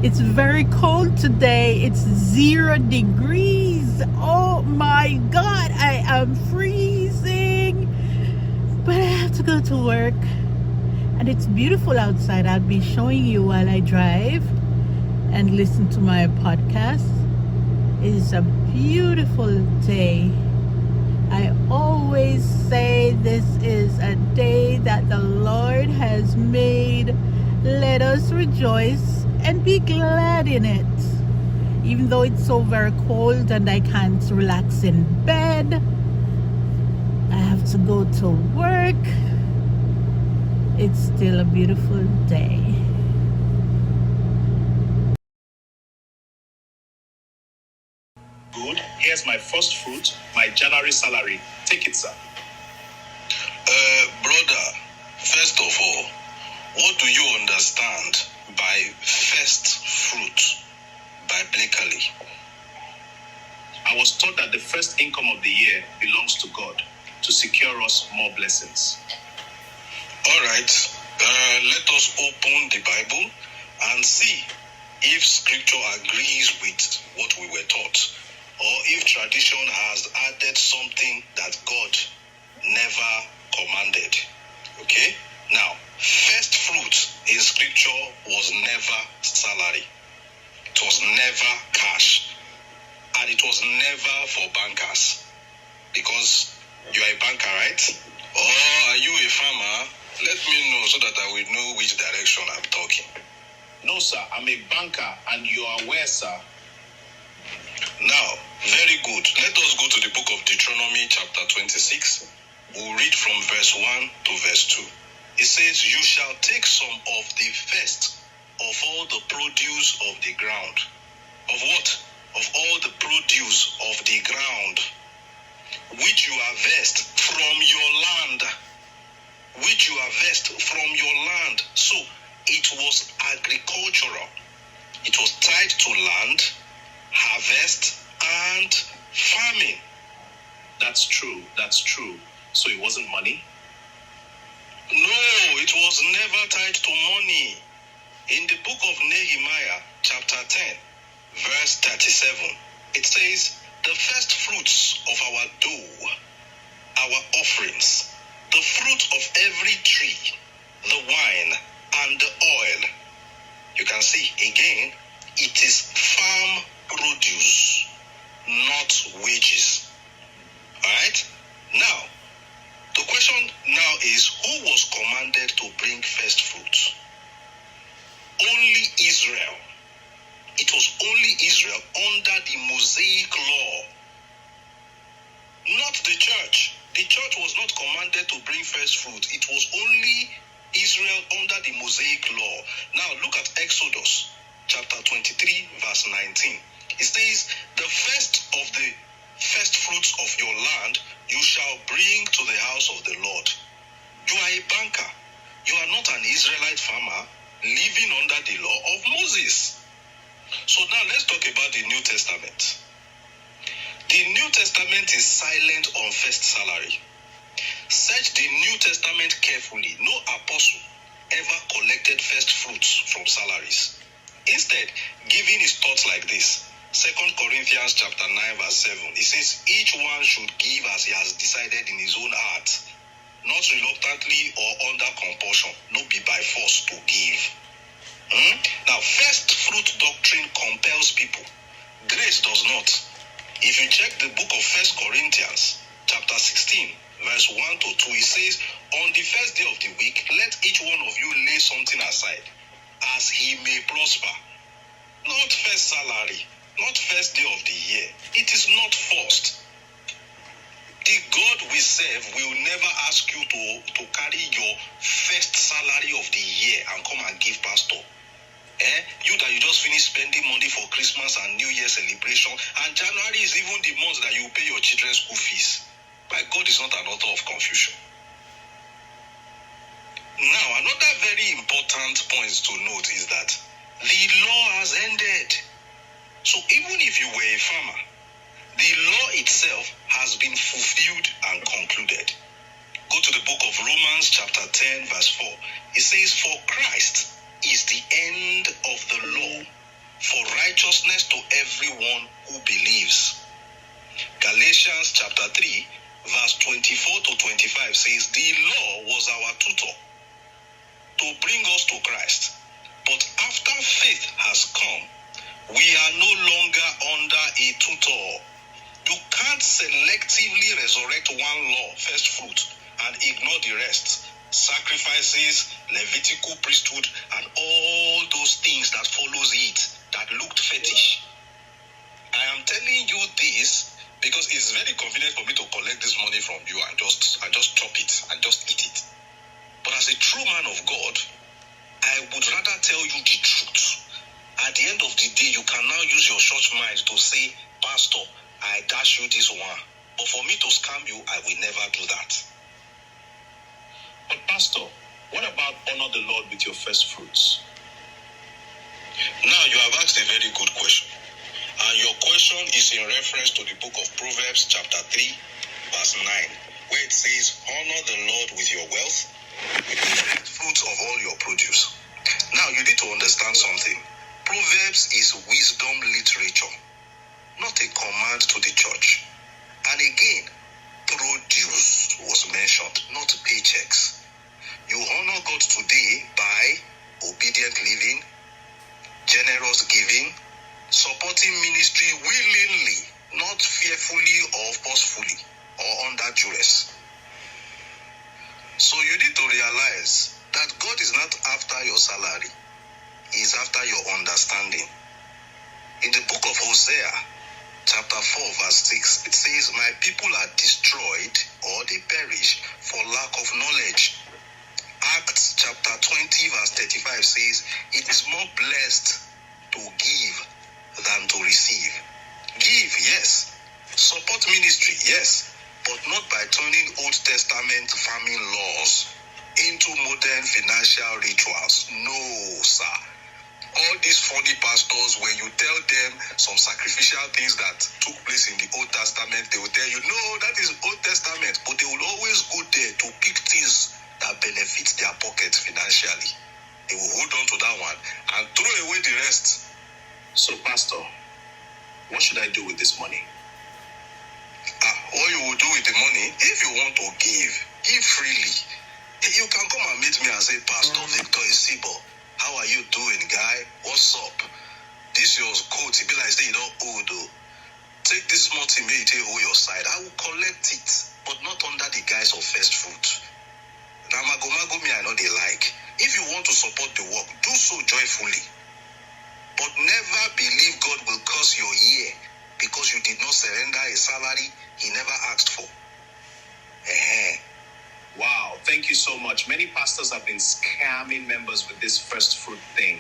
It's very cold today. It's 0 degrees. Oh my God, I am freezing. But I have to go to work. And it's beautiful outside. I'll be showing you while I drive and listen to my podcast. It is a beautiful day. I always say this is a day that the Lord has made. Let us rejoice and be glad in it. Even though it's so very cold and I can't relax in bed, I have to go to work. It's still a beautiful day. Good. Here's my first fruit, my January salary. Take it, sir. Brother, first of all, what do you understand by first fruit biblically? I was taught that the first income of the year belongs to God to secure us more blessings. All right. Let us open the Bible and see if scripture agrees with what we were taught, or if tradition has added something that God never commanded. Okay? Now, first fruit in scripture was never salary. It was never cash. And it was never for bankers. Because you are a banker, right? Or are you a farmer? Let me know so that I will know which direction I'm talking. No, sir. I'm a banker, and you are aware, sir. Now, very good. Let us go to the book of Deuteronomy chapter 26. We'll read from verse 1 to verse 2. It says, "You shall take some of the first of all the produce of the ground." Of what? Of all the produce of the ground, which you harvest from your land. Which you harvest from your land. So, it was agricultural. It was tied to land, harvest, and farming. That's true. That's true. So it wasn't money? No, it was never tied to money. In the book of Nehemiah, chapter 10, verse 37, it says, "The first fruits of our dough, our offerings, the fruit of every tree, the wine, and the oil." You can see again, it is farm produce, not wages. Alright? Now, the question now is, who was commanded to bring first fruits? Only Israel. It was only Israel under the Mosaic law. Not the church. The church was not commanded to bring first fruit. It was only Israel under the Mosaic law. Now look at Exodus chapter 23 verse 19. It says, "The first of the first fruits of your land you shall bring to the house of the Lord." You are a banker. You are not an Israelite farmer living under the law of Moses. So now let's talk about the New Testament. The New Testament is silent on first salary. Search the New Testament carefully. No apostle ever collected first fruits from salaries. Instead, giving his thoughts like this. 2 Corinthians chapter 9 verse 7. It says, "Each one should give as he has decided in his own heart, not reluctantly or under compulsion, no be by force to give." Now, first fruit doctrine compels people. Grace does not. If you check the book of 1 Corinthians chapter 16 verse 1 to 2, it says, "On the first day of the week, let each one of you lay something aside, as he may prosper." Not first salary, not first day of the year. It is not forced. The God we serve will never ask you to carry your first salary of the year and come and give pastor. You that you just finished spending money for Christmas and New Year celebration, and January is even the month that you pay your children's school fees. My God is not an author of confusion. Now, another very important point to note is that the law has ended. So even if you were a farmer, the law itself has been fulfilled and concluded. Go to the book of Romans chapter 10 verse 4. It says, "For Christ is the end of the law everyone who believes. Galatians chapter 3, verse 24 to 25 says, the law was our tutor to bring us to Christ. But after faith has come, we are no longer under a tutor. You can't selectively resurrect one law, first fruit, and ignore the rest. Sacrifices, Levitical priesthood, and all those things that follows it that looked fetish. I am telling you this because it's very convenient for me to collect this money from you and just chop it and just eat it. But as a true man of God, I would rather tell you the truth. At the end of the day, you can now use your short mind to say, Pastor, I dash you this one. But for me to scam you, I will never do that. But Pastor, what about honor the Lord with your first fruits? Now you have asked a very good question. And your question is in reference to the book of Proverbs chapter 3, verse 9, where it says, honor the Lord with your wealth, with the first fruits of all your produce. Now you need to understand something. Proverbs is wisdom literature, not a command to the church. And again, produce was mentioned, not paychecks. You honor God today by obedient living, generous giving, supporting ministry willingly, not fearfully or forcefully or under duress. So you need to realize that God is not after your salary. He is after your understanding. In the book of Hosea, chapter 4, verse 6, it says, my people are destroyed or they perish for lack of knowledge. Acts chapter 20, verse 35 says, it is more blessed to give than to receive. Give, yes. Support ministry, yes. But not by turning Old Testament farming laws into modern financial rituals. No, sir. All these funny pastors, when you tell them some sacrificial things that took place in the Old Testament, they will tell you, no, that is Old Testament. But they will always go there to pick things that benefit their pocket financially. They will hold on to that one and throw away the rest. So, Pastor, what should I do with this money? What you will do with the money, if you want to give freely. You can come and meet me and say, Pastor Victor Isibo, how are you doing, guy? What's up? This your coat, it be like say you don't owe though. Take this small thing, may you take hold your side. I will collect it, but not under the guise of first fruit. Now, mago me, I know they like. If you want to support the work, do so joyfully. But never believe God will curse your year because you did not surrender a salary he never asked for. Wow, thank you so much. Many pastors have been scamming members with this first fruit thing.